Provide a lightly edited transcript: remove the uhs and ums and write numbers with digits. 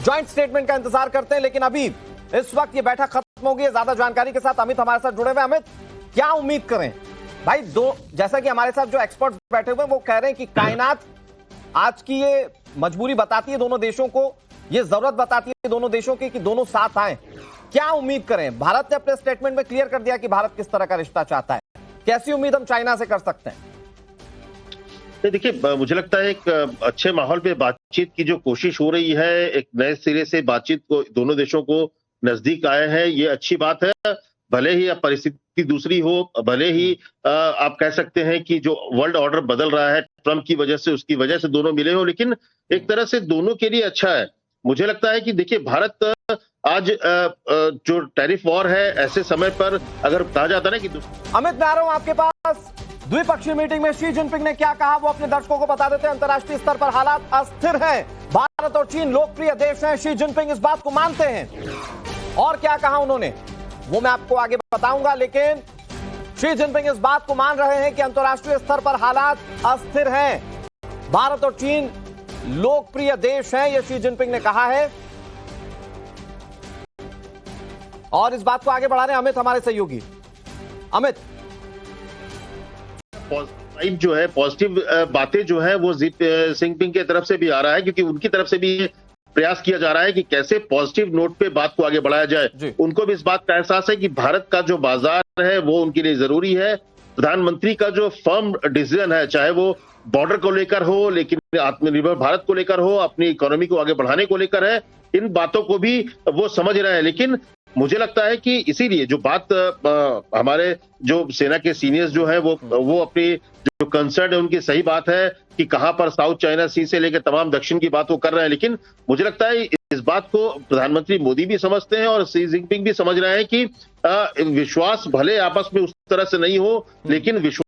Joint statement का इंतजार करते हैं। लेकिन अभी इस वक्त ये बैठक खत्म हो गई है। ज्यादा जानकारी के साथ अमित हमारे साथ जुड़े हुए। अमित, क्या उम्मीद करें भाई? जैसा कि हमारे साथ जो एक्सपर्ट्स बैठे हुए हैं वो कह रहे हैं कि कायनात आज की ये मजबूरी बताती है दोनों देशों को, ये जरूरत बताती है दोनों देशों की कि दोनों साथ आए। क्या उम्मीद करें? भारत ने अपने स्टेटमेंट में क्लियर कर दिया कि भारत किस तरह का रिश्ता चाहता है। कैसी उम्मीद हम चाइना से कर सकते हैं? देखिए, मुझे लगता है एक अच्छे माहौल पे बातचीत की जो कोशिश हो रही है, एक नए सिरे से बातचीत को दोनों देशों को नजदीक आए हैं, ये अच्छी बात है। भले ही अब परिस्थिति दूसरी हो, भले ही आप कह सकते हैं कि जो वर्ल्ड ऑर्डर बदल रहा है ट्रंप की वजह से, उसकी वजह से दोनों मिले हो, लेकिन एक तरह से दोनों के लिए अच्छा है। मुझे लगता है कि देखिए, भारत आज जो टैरिफ वॉर है, ऐसे समय पर अगर कहा जाता है ना कि अमित, मैं आ रहा हूं आपके पास। द्विपक्षीय मीटिंग में शी जिनपिंग ने क्या कहा वो अपने दर्शकों को बता देते हैं। अंतर्राष्ट्रीय स्तर पर हालात अस्थिर हैं, भारत और चीन लोकप्रिय देश हैं, शी जिनपिंग इस बात को मानते हैं। और क्या कहा उन्होंने वो मैं आपको आगे बताऊंगा, लेकिन शी जिनपिंग इस बात को मान रहे हैं कि अंतर्राष्ट्रीय स्तर पर हालात अस्थिर हैं, भारत और चीन लोकप्रिय देश हैं, यह शी जिनपिंग ने कहा है। और इस बात को आगे बढ़ा रहे हैं अमित, हमारे सहयोगी अमित। पॉजिटिव जो है, पॉजिटिव बातें जो है वो शी जिनपिंग की तरफ से भी आ रहा है, क्योंकि उनकी तरफ से भी प्रयास किया जा रहा है कि कैसे पॉजिटिव नोट पे बात को आगे बढ़ाया जाए। उनको भी इस बात का एहसास है कि भारत का जो बाजार है वो उनके लिए जरूरी है। प्रधानमंत्री का जो फर्म डिसीजन है, चाहे वो बॉर्डर को लेकर हो, लेकिन आत्मनिर्भर भारत को लेकर हो, अपनी इकोनॉमी को आगे बढ़ाने को लेकर है, इन बातों को भी वो समझ रहे हैं। लेकिन मुझे लगता है कि इसीलिए जो बात हमारे जो सेना के सीनियर्स जो है वो अपनी जो कंसर्न है उनकी सही बात है कि कहां पर साउथ चाइना सी से लेकर तमाम दक्षिण की बात वो कर रहे हैं। लेकिन मुझे लगता है इस बात को प्रधानमंत्री मोदी भी समझते हैं और शी जिनपिंग भी समझ रहे हैं कि विश्वास भले आपस में उस तरह से नहीं हो, लेकिन विश्वास